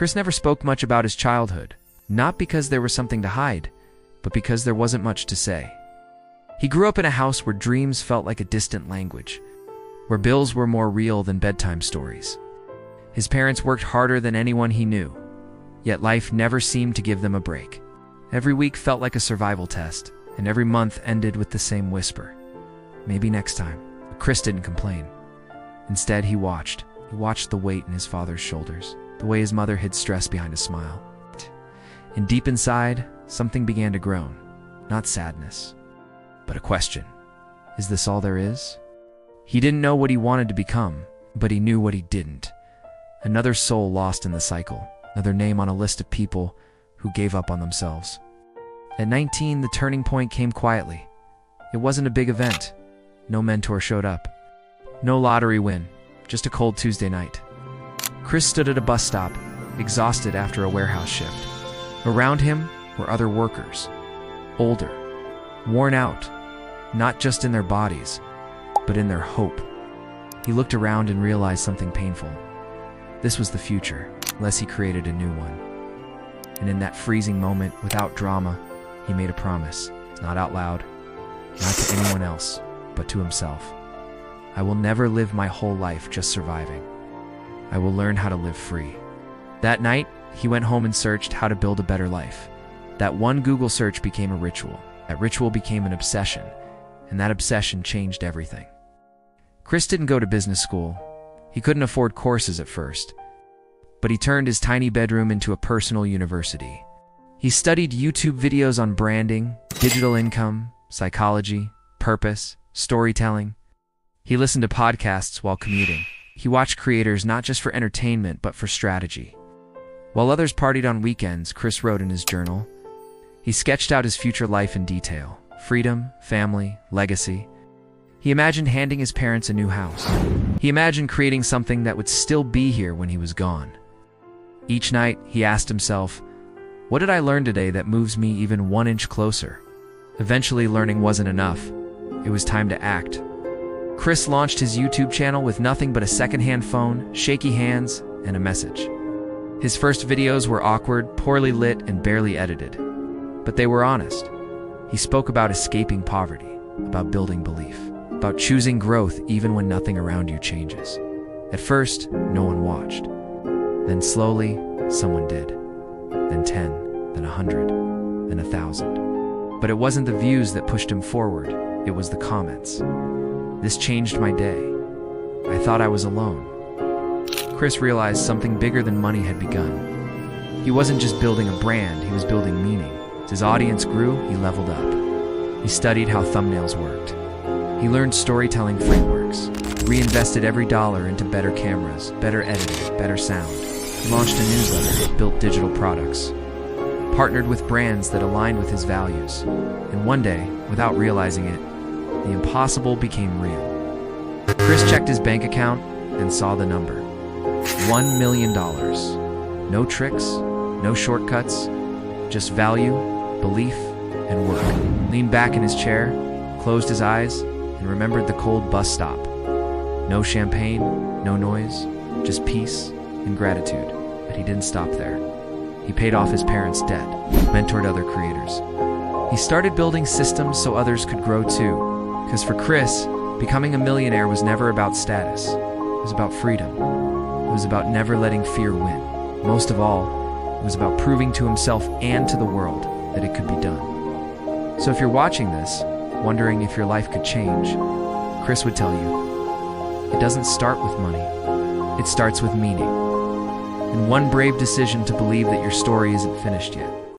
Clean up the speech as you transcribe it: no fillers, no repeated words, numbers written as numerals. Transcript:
Chris never spoke much about his childhood, not because there was something to hide, but because there wasn't much to say. He grew up in a house where dreams felt like a distant language, where bills were more real than bedtime stories. His parents worked harder than anyone he knew, yet life never seemed to give them a break. Every week felt like a survival test, and every month ended with the same whisper. Maybe next time. But Chris didn't complain. Instead, he watched. He watched the weight in his father's shoulders, the way his mother hid stress behind a smile. And deep inside, something began to groan. Not sadness, but a question. Is this all there is? He didn't know what he wanted to become, but he knew what he didn't. Another soul lost in the cycle, another name on a list of people who gave up on themselves. At 19, the turning point came quietly. It wasn't a big event. No mentor showed up. No lottery win, just a cold Tuesday night. Chris stood at a bus stop, exhausted after a warehouse shift. Around him were other workers, older, worn out, not just in their bodies, but in their hope. He looked around and realized something painful. This was the future, unless he created a new one. And in that freezing moment, without drama, he made a promise, not out loud, not to anyone else, but to himself. I will never live my whole life just surviving. I will learn how to live free. That night, he went home and searched how to build a better life. That one Google search became a ritual. That ritual became an obsession, and that obsession changed everything. Chris didn't go to business school. He couldn't afford courses at first, but he turned his tiny bedroom into a personal university. He studied YouTube videos on branding, digital income, psychology, purpose, storytelling. He listened to podcasts while commuting. He watched creators not just for entertainment, but for strategy. While others partied on weekends, Chris wrote in his journal. He sketched out his future life in detail: freedom, family, legacy. He imagined handing his parents a new house. He imagined creating something that would still be here when he was gone. Each night, he asked himself, what did I learn today that moves me even 1 inch closer? Eventually, learning wasn't enough. It was time to act. Chris launched his YouTube channel with nothing but a secondhand phone, shaky hands, and a message. His first videos were awkward, poorly lit, and barely edited. But they were honest. He spoke about escaping poverty, about building belief, about choosing growth even when nothing around you changes. At first, no one watched. Then slowly, someone did. Then 10, then 100, then 1,000. But it wasn't the views that pushed him forward, it was the comments. This changed my day. I thought I was alone. Chris realized something bigger than money had begun. He wasn't just building a brand, he was building meaning. As his audience grew, he leveled up. He studied how thumbnails worked. He learned storytelling frameworks, reinvested every dollar into better cameras, better editing, better sound. He launched a newsletter, built digital products, partnered with brands that aligned with his values. And one day, without realizing it, the impossible became real. Chris checked his bank account and saw the number. $1 million. No tricks, no shortcuts, just value, belief, and work. Leaned back in his chair, closed his eyes, and remembered the cold bus stop. No champagne, no noise, just peace and gratitude. But he didn't stop there. He paid off his parents' debt, mentored other creators. He started building systems so others could grow too. Because for Chris, becoming a millionaire was never about status. It was about freedom. It was about never letting fear win. Most of all, it was about proving to himself and to the world that it could be done. So if you're watching this, wondering if your life could change, Chris would tell you, it doesn't start with money. It starts with meaning. And one brave decision to believe that your story isn't finished yet.